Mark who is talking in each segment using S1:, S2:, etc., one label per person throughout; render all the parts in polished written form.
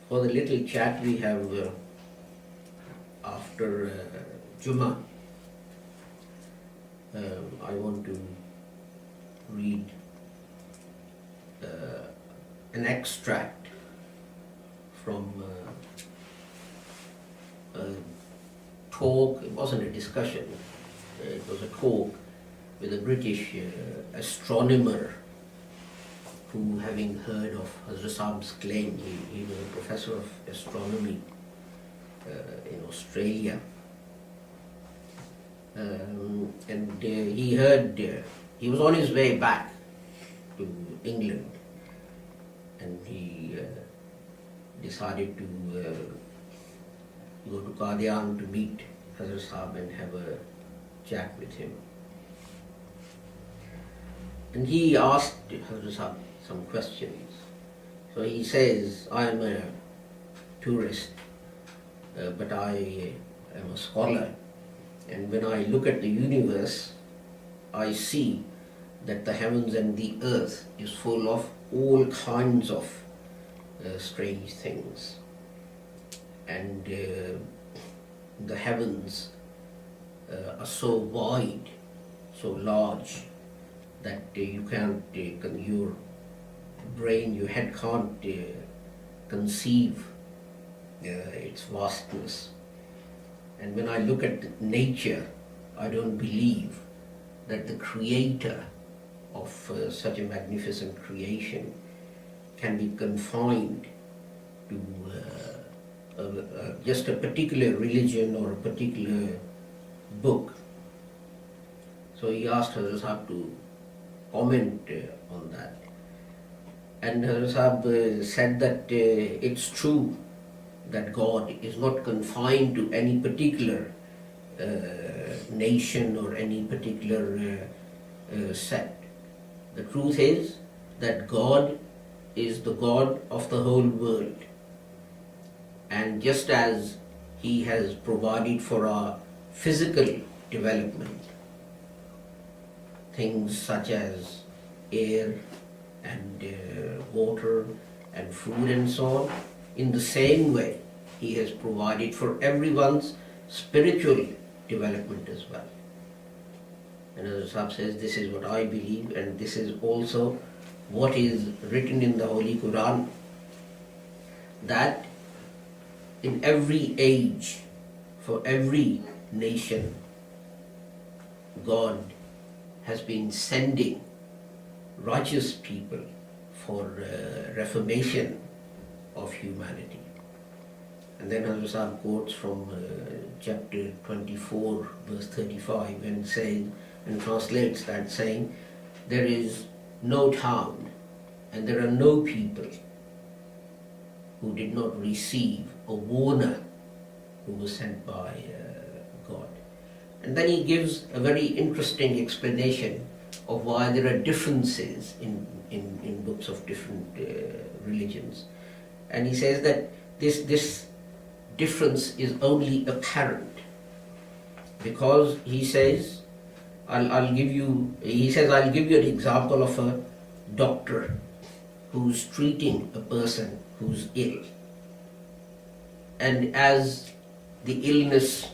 S1: for the little chat we have after Jummah, I want to read an extract from a talk. It wasn't a discussion, it was a talk with a British astronomer who, having heard of Hazrat Saab's claim, he was a Professor of Astronomy in Australia, and he heard, he was on his way back to England, and he decided to go to Qadian to meet Hazrat Saab and have a chat with him. And he asked Hazrat Saab some questions. So he says, I am a tourist, but I am a scholar. And when I look at the universe, I see that the heavens and the earth is full of all kinds of strange things. And the heavens are so wide, so large, that you can't, your brain, your head can't conceive its vastness. And when I look at nature, I don't believe that the creator of such a magnificent creation can be confined to just a particular religion or a particular book. So he asked Hazrat Saab to comment on that. And Hazrat Saab said that it's true that God is not confined to any particular nation or any particular sect. The truth is that God is the God of the whole world. And just as He has provided for our physical development, things such as air and water and food and so on, in the same way He has provided for everyone's spiritual development as well. And as Saab says, this is what I believe, and this is also what is written in the Holy Quran, that in every age, for every nation, God has been sending righteous people for reformation of humanity. And then Hazrat Saab quotes from chapter 24, verse 35, and says, and translates that saying, there is no town and there are no people who did not receive a warner who was sent by God. And then he gives a very interesting explanation of why there are differences in books of different religions. And he says that this difference is only apparent because he says, I'll give you an example of a doctor who's treating a person who's ill. And as the illness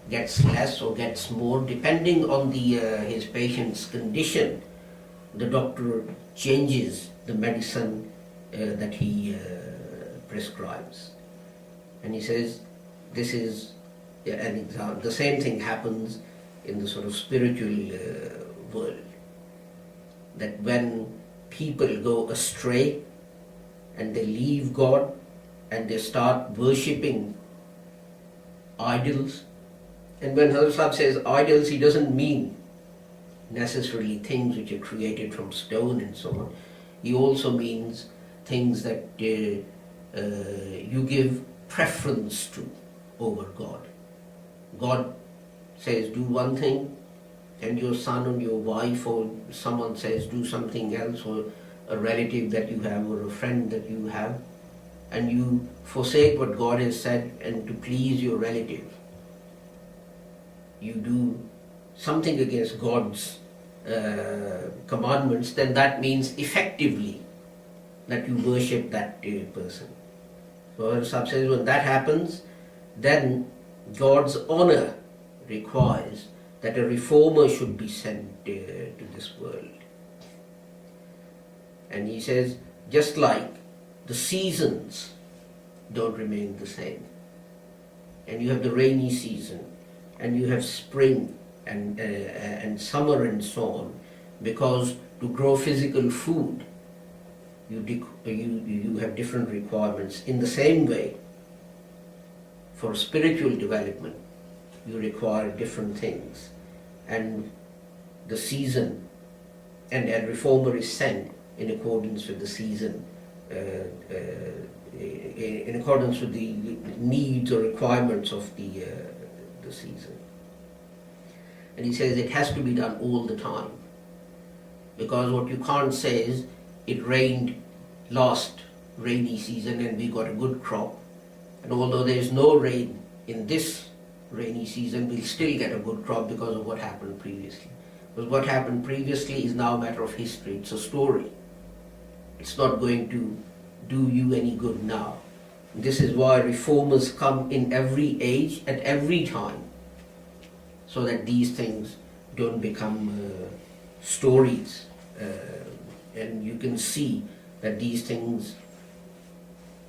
S1: gets less or gets more, depending on his patient's condition, the doctor changes the medicine that he prescribes. And he says this is an example. The same thing happens in the sort of spiritual world, that when people go astray and they leave God and they start worshipping idols. And when Hazrat Saab says idols, he doesn't mean necessarily things which are created from stone and so on. He also means things that you give preference to over God. God says do one thing, and your son or your wife or someone says do something else, or a relative that you have or a friend that you have, and you forsake what God has said and to please your relative. You do something against God's commandments, then that means effectively that you worship that person. Professor Saab says when that happens, then God's honor requires that a reformer should be sent to this world. And he says, just like the seasons don't remain the same, and you have the rainy season, and you have spring and summer and so on, because to grow physical food, you have different requirements. In the same way, for spiritual development, you require different things, and the season and a reformer is sent in accordance with the season, in accordance with the needs or requirements of the season. And he says it has to be done all the time, because what you can't say is it rained last rainy season and we got a good crop, and although there is no rain in this rainy season, we'll still get a good crop because of what happened previously. Because what happened previously is now a matter of history, it's a story. It's not going to do you any good now. This is why reformers come in every age, at every time, so that these things don't become stories. And you can see that these things,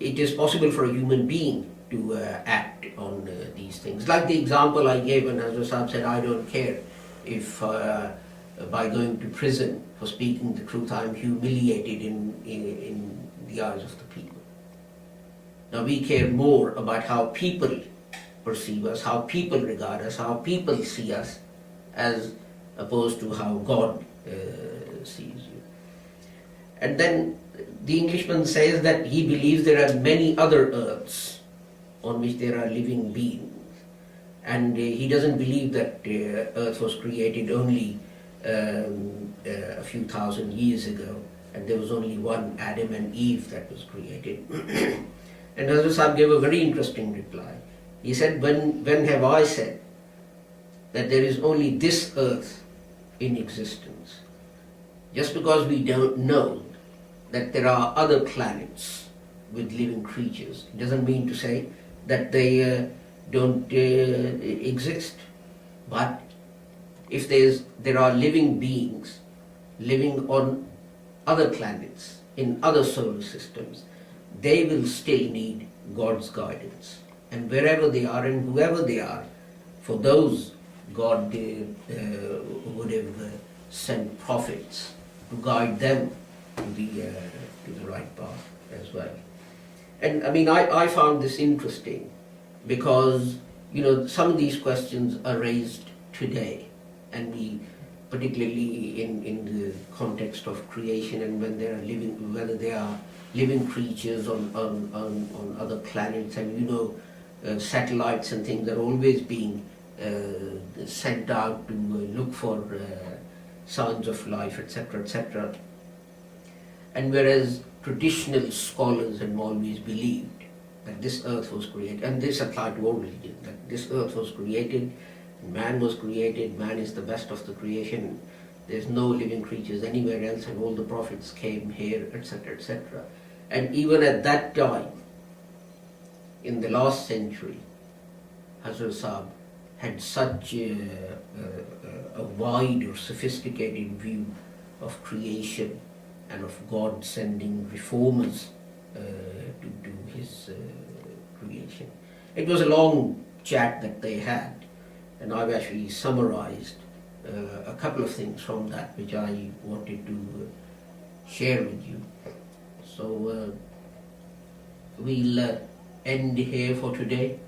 S1: it is possible for a human being to act on these things. Like the example I gave when Hazrat Sahib said, I don't care if by going to prison for speaking the truth I am humiliated in the eyes of the people. Now we care more about how people perceive us, how people regard us, how people see us, as opposed to how God sees you. And then the Englishman says that he believes there are many other earths on which there are living beings. And he doesn't believe that Earth was created only a few thousand years ago, and there was only one Adam and Eve that was created. And Hazrat Sahib gave a very interesting reply. He said, when have I said that there is only this earth in existence? Just because we don't know that there are other planets with living creatures, it doesn't mean to say that they don't exist. But if there are living beings living on other planets, in other solar systems, they will still need God's guidance. And wherever they are and whoever they are, for those God would have sent prophets to guide them to the right path as well. And I mean, I found this interesting because, you know, some of these questions are raised today, and we, particularly in the context of creation, and when there are whether they are living creatures on other planets, and you know, satellites and things are always being sent out to look for signs of life, etc., etc. And whereas traditional scholars have always believed that this earth was created, and this applied to all religions, that this earth was created, man was created, man is the best of the creation, there's no living creatures anywhere else, and all the prophets came here, etc., etc. And even at that time, in the last century, Hazrat Sahib had such a wide or sophisticated view of creation and of God sending reformers to do his creation. It was a long chat that they had, and I've actually summarized a couple of things from that which I wanted to share with you. So we'll end here for today.